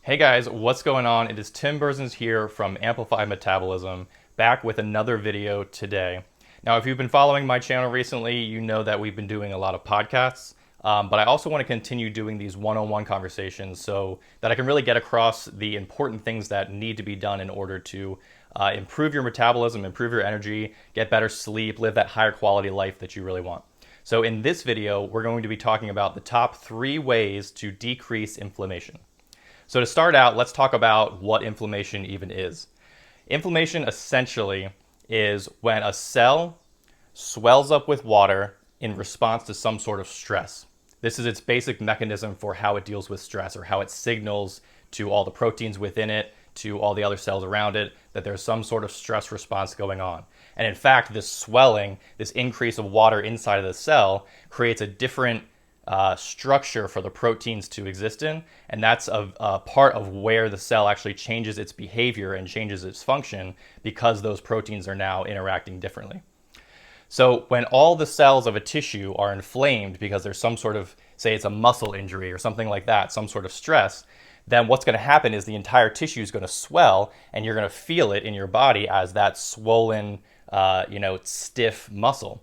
Hey guys, what's going on? It is Tim Burzens here from Amplify Metabolism, back with another video today. Now, if you've been following my channel recently, you know that we've been doing a lot of podcasts, but I also want to continue doing these one-on-one conversations so that I can really get across the important things that need to be done in order to improve your metabolism, improve your energy, get better sleep, live that higher quality life that you really want. So in this video, we're going to be talking about the top 3 ways to decrease inflammation. So to start out, let's talk about what inflammation even is. Inflammation essentially is when a cell swells up with water in response to some sort of stress. This is its basic mechanism for how it deals with stress, or how it signals to all the proteins within it, to all the other cells around it, that there's some sort of stress response going on. And in fact, this swelling, this increase of water inside of the cell, creates a different structure for the proteins to exist in, and that's a part of where the cell actually changes its behavior and changes its function, because those proteins are now interacting differently. So when all the cells of a tissue are inflamed because there's some sort of, say it's a muscle injury or something like that, some sort of stress, then what's going to happen is the entire tissue is going to swell, and you're going to feel it in your body as that swollen, stiff muscle.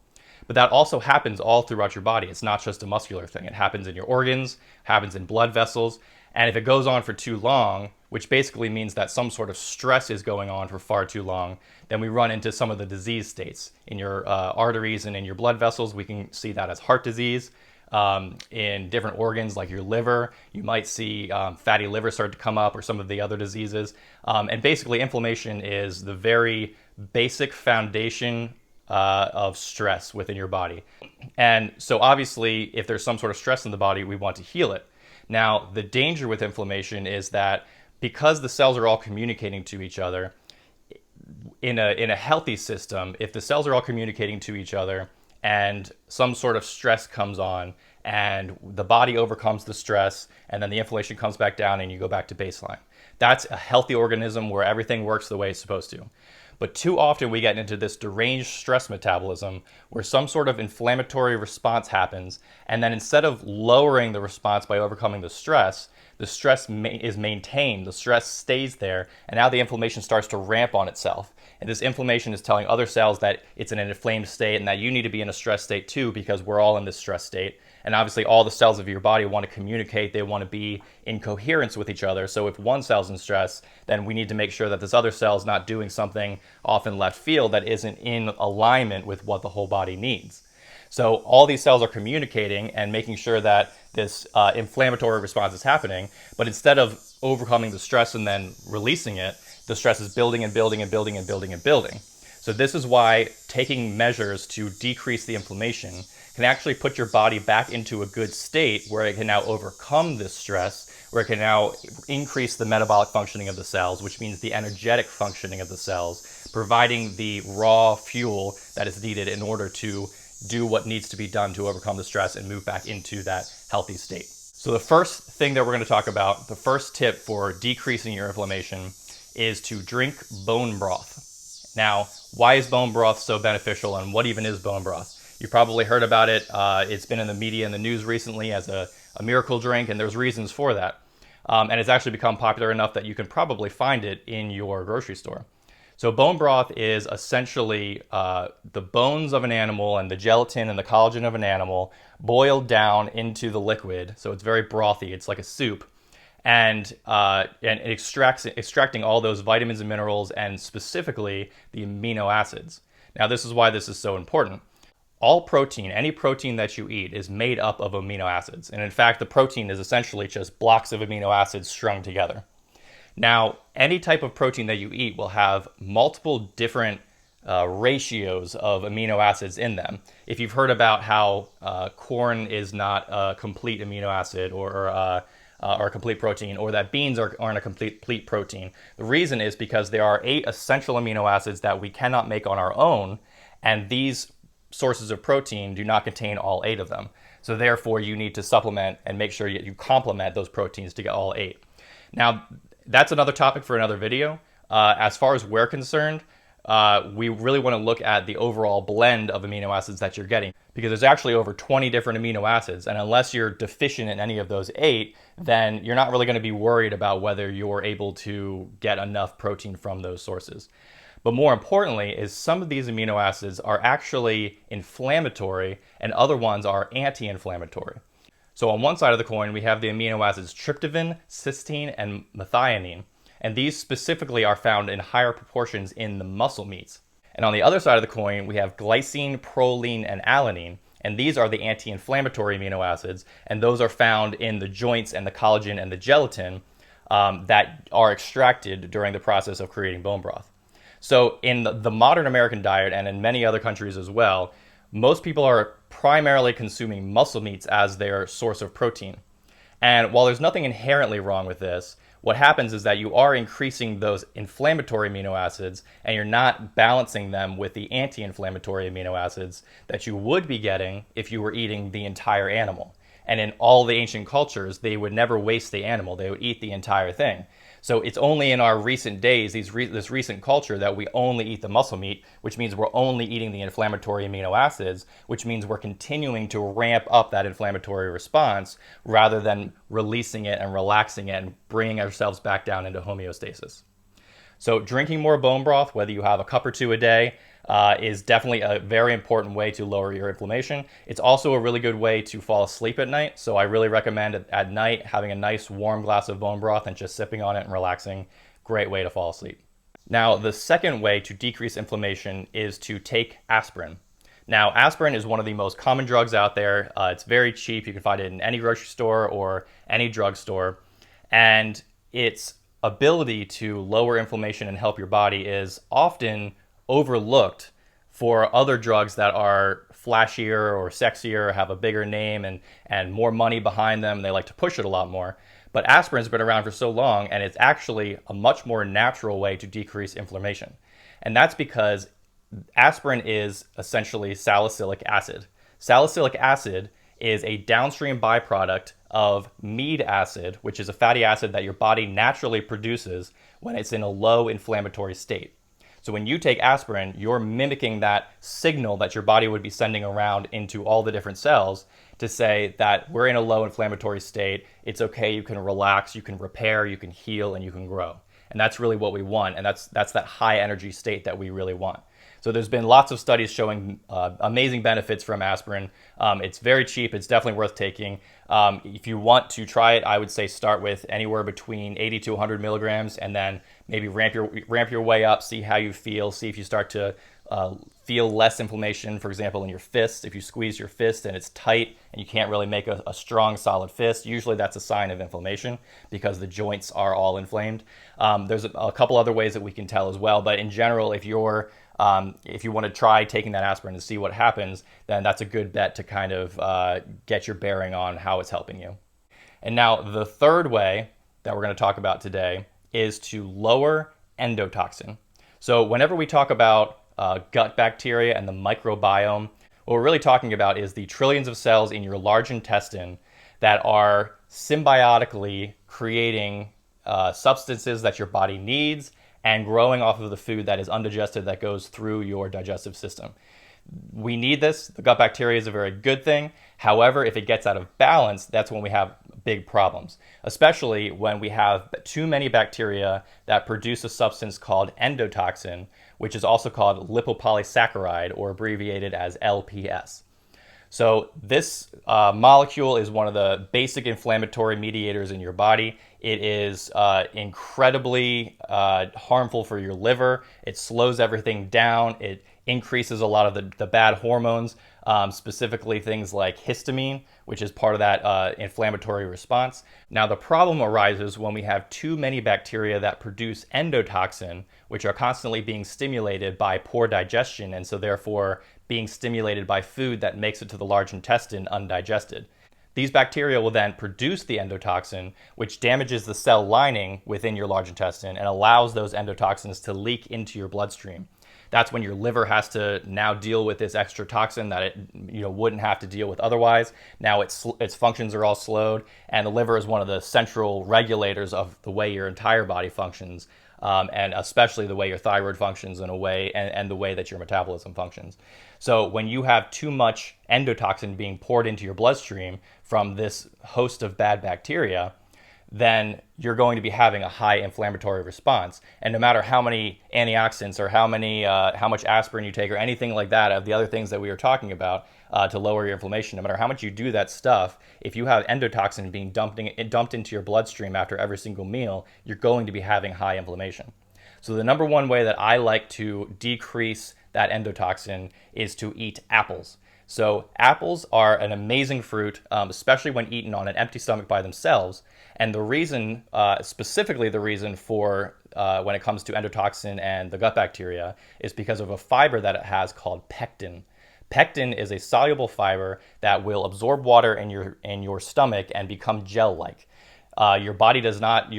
But that also happens all throughout your body. It's not just a muscular thing. It happens in your organs, happens in blood vessels. And if it goes on for too long, which basically means that some sort of stress is going on for far too long, then we run into some of the disease states. In your arteries and in your blood vessels, we can see that as heart disease. In different organs like your liver, you might see fatty liver start to come up, or some of the other diseases. And basically, inflammation is the very basic foundation of stress within your body. And so obviously, if there's some sort of stress in the body, we want to heal it. Now, the danger with inflammation is that because the cells are all communicating to each other, in a healthy system, if the cells are all communicating to each other and some sort of stress comes on, and the body overcomes the stress, and then the inflammation comes back down and you go back to baseline, that's a healthy organism where everything works the way it's supposed to. But too often we get into this deranged stress metabolism where some sort of inflammatory response happens, and then instead of lowering the response by overcoming the stress is maintained, the stress stays there, and now the inflammation starts to ramp on itself. And this inflammation is telling other cells that it's in an inflamed state and that you need to be in a stress state too, because we're all in this stress state. And obviously all the cells of your body want to communicate, they want to be in coherence with each other. So if one cell's in stress, then we need to make sure that this other cell's not doing something off in left field that isn't in alignment with what the whole body needs. So all these cells are communicating and making sure that this inflammatory response is happening, but instead of overcoming the stress and then releasing it, the stress is building and building and building and building and building. So this is why taking measures to decrease the inflammation can actually put your body back into a good state where it can now overcome this stress, where it can now increase the metabolic functioning of the cells, which means the energetic functioning of the cells, providing the raw fuel that is needed in order to do what needs to be done to overcome the stress and move back into that healthy state. So the first thing that we're going to talk about, the first tip for decreasing your inflammation, is to drink bone broth. Now, why is bone broth so beneficial, and what even is bone broth? You've probably heard about it. It's been in the media and the news recently as a miracle drink, and there's reasons for that. And it's actually become popular enough that you can probably find it in your grocery store. So bone broth is essentially the bones of an animal and the gelatin and the collagen of an animal boiled down into the liquid. So it's very brothy. It's like a soup. And extracting all those vitamins and minerals, and specifically the amino acids. Now, this is why this is so important. All protein, any protein that you eat, is made up of amino acids. And in fact, the protein is essentially just blocks of amino acids strung together. Now, any type of protein that you eat will have multiple different ratios of amino acids in them. If you've heard about how corn is not a complete amino acid or a complete protein, or that beans aren't a complete protein, the reason is because there are 8 essential amino acids that we cannot make on our own, and these sources of protein do not contain all 8 of them. So therefore, you need to supplement and make sure you complement those proteins to get all 8. Now, that's another topic for another video. As far as we're concerned, we really want to look at the overall blend of amino acids that you're getting. because there's actually over 20 different amino acids. And unless you're deficient in any of those 8, then you're not really going to be worried about whether you're able to get enough protein from those sources. But more importantly is some of these amino acids are actually inflammatory and other ones are anti-inflammatory. So on one side of the coin, we have the amino acids tryptophan, cysteine, and methionine. And these specifically are found in higher proportions in the muscle meats. And on the other side of the coin, we have glycine, proline, and alanine. And these are the anti-inflammatory amino acids. And those are found in the joints and the collagen and the gelatin that are extracted during the process of creating bone broth. So in the modern American diet and in many other countries as well, most people are primarily consuming muscle meats as their source of protein. And while there's nothing inherently wrong with this, what happens is that you are increasing those inflammatory amino acids and you're not balancing them with the anti-inflammatory amino acids that you would be getting if you were eating the entire animal. And in all the ancient cultures, they would never waste the animal. They would eat the entire thing. So it's only in our recent days, this recent culture, that we only eat the muscle meat, which means we're only eating the inflammatory amino acids, which means we're continuing to ramp up that inflammatory response rather than releasing it and relaxing it and bringing ourselves back down into homeostasis. So drinking more bone broth, whether you have a cup or 2 a day, is definitely a very important way to lower your inflammation. It's also a really good way to fall asleep at night. So I really recommend at night having a nice warm glass of bone broth and just sipping on it and relaxing. Great way to fall asleep. Now, the second way to decrease inflammation is to take aspirin. Now, aspirin is one of the most common drugs out there. It's very cheap. You can find it in any grocery store or any drugstore. And its ability to lower inflammation and help your body is often overlooked for other drugs that are flashier or sexier, have a bigger name and more money behind them. They like to push it a lot more. But aspirin's been around for so long, and it's actually a much more natural way to decrease inflammation. And that's because aspirin is essentially salicylic acid. Salicylic acid is a downstream byproduct of mead acid, which is a fatty acid that your body naturally produces when it's in a low inflammatory state. So when you take aspirin, you're mimicking that signal that your body would be sending around into all the different cells to say that we're in a low inflammatory state, it's okay, you can relax, you can repair, you can heal, and you can grow. And that's really what we want, and that's that high energy state that we really want. So there's been lots of studies showing amazing benefits from aspirin. It's very cheap. It's definitely worth taking. If you want to try it, I would say start with anywhere between 80 to 100 milligrams, and then maybe ramp your way up, see how you feel, see if you start to feel less inflammation, for example, in your fist. If you squeeze your fist and it's tight and you can't really make a strong, solid fist, usually that's a sign of inflammation because the joints are all inflamed. There's a couple other ways that we can tell as well, but in general, if you want to try taking that aspirin to see what happens, then that's a good bet to kind of get your bearing on how it's helping you. And now the third way that we're going to talk about today is to lower endotoxin. So whenever we talk about gut bacteria and the microbiome, what we're really talking about is the trillions of cells in your large intestine that are symbiotically creating substances that your body needs and growing off of the food that is undigested that goes through your digestive system. We need this. The gut bacteria is a very good thing. However, if it gets out of balance, that's when we have big problems, especially when we have too many bacteria that produce a substance called endotoxin, which is also called lipopolysaccharide, or abbreviated as LPS. So this molecule is one of the basic inflammatory mediators in your body. It is incredibly harmful for your liver. It slows everything down. It increases a lot of the bad hormones, specifically things like histamine, which is part of that inflammatory response. Now, the problem arises when we have too many bacteria that produce endotoxin, which are constantly being stimulated by poor digestion, and so therefore being stimulated by food that makes it to the large intestine undigested. These bacteria will then produce the endotoxin, which damages the cell lining within your large intestine and allows those endotoxins to leak into your bloodstream. that's when your liver has to now deal with this extra toxin that it wouldn't have to deal with otherwise. Now its functions are all slowed, and the liver is one of the central regulators of the way your entire body functions, and especially the way your thyroid functions in a way, and the way that your metabolism functions. So when you have too much endotoxin being poured into your bloodstream from this host of bad bacteria, then you're going to be having a high inflammatory response. And no matter how many antioxidants or how much aspirin you take or anything like that of the other things that we were talking about to lower your inflammation, no matter how much you do that stuff, if you have endotoxin being dumped into your bloodstream after every single meal, you're going to be having high inflammation. So the number one way that I like to decrease that endotoxin is to eat apples. So apples are an amazing fruit, especially when eaten on an empty stomach by themselves. And the reason, specifically the reason for when it comes to endotoxin and the gut bacteria, is because of a fiber that it has called pectin. Pectin is a soluble fiber that will absorb water in your stomach and become gel-like. Your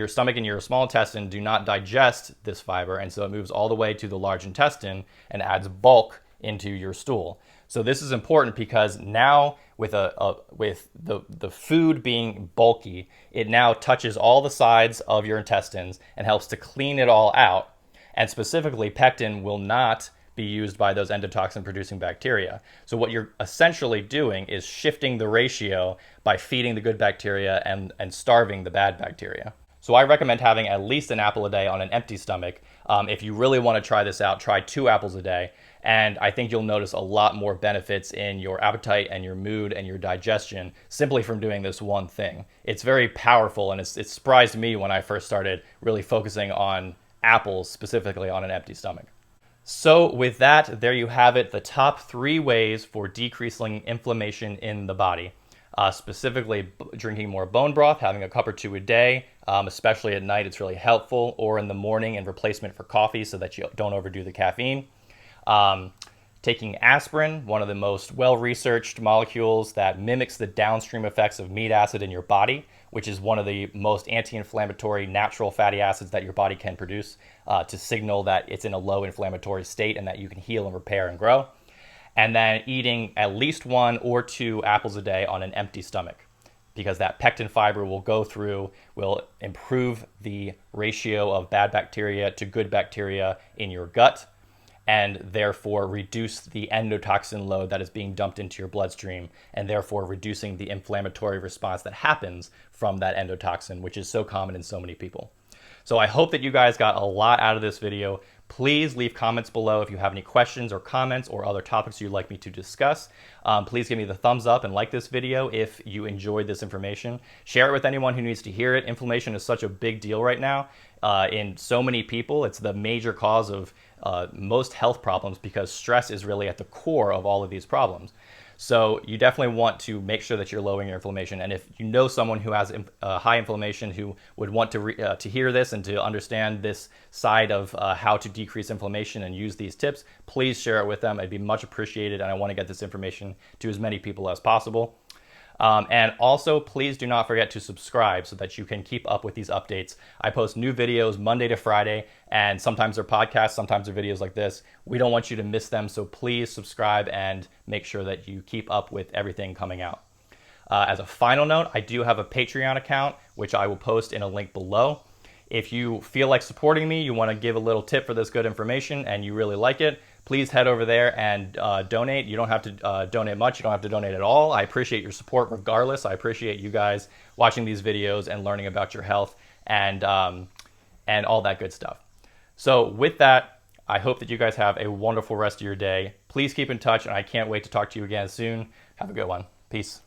stomach and your small intestine do not digest this fiber, and so it moves all the way to the large intestine and adds bulk into your stool. So this is important because now with the food being bulky, it now touches all the sides of your intestines and helps to clean it all out. And specifically, pectin will not be used by those endotoxin producing bacteria. So what you're essentially doing is shifting the ratio by feeding the good bacteria and starving the bad bacteria. So I recommend having at least an apple a day on an empty stomach. If you really want to try this out, try 2 apples a day. And I think you'll notice a lot more benefits in your appetite and your mood and your digestion simply from doing this one thing. It's very powerful, and it surprised me when I first started really focusing on apples, specifically on an empty stomach. So with that, there you have it, the top 3 ways for decreasing inflammation in the body. Specifically drinking more bone broth, having a cup or 2 a day, especially at night, it's really helpful, or in the morning in replacement for coffee so that you don't overdo the caffeine. Taking aspirin, one of the most well-researched molecules that mimics the downstream effects of meat acid in your body, which is one of the most anti-inflammatory natural fatty acids that your body can produce to signal that it's in a low inflammatory state and that you can heal and repair and grow. And then eating at least 1 or 2 apples a day on an empty stomach, because that pectin fiber will improve the ratio of bad bacteria to good bacteria in your gut, and therefore reduce the endotoxin load that is being dumped into your bloodstream, and therefore reducing the inflammatory response that happens from that endotoxin, which is so common in so many people. So I hope that you guys got a lot out of this video. Please leave comments below if you have any questions or comments or other topics you'd like me to discuss. Please give me the thumbs up and like this video if you enjoyed this information. Share it with anyone who needs to hear it. Inflammation is such a big deal right now in so many people. It's the major cause of most health problems because stress is really at the core of all of these problems. So you definitely want to make sure that you're lowering your inflammation. And if you know someone who has high inflammation who would want to hear this and to understand this side of how to decrease inflammation and use these tips, please share it with them. It'd be much appreciated, and I want to get this information to as many people as possible. And also, please do not forget to subscribe so that you can keep up with these updates. I post new videos Monday to Friday, and sometimes they're podcasts, sometimes they're videos like this. We don't want you to miss them, so please subscribe and make sure that you keep up with everything coming out. As a final note, I do have a Patreon account, which I will post in a link below. If you feel like supporting me, you want to give a little tip for this good information, and you really like it, please head over there and donate. You don't have to donate much. You don't have to donate at all. I appreciate your support regardless. I appreciate you guys watching these videos and learning about your health and all that good stuff. So with that, I hope that you guys have a wonderful rest of your day. Please keep in touch, and I can't wait to talk to you again soon. Have a good one. Peace.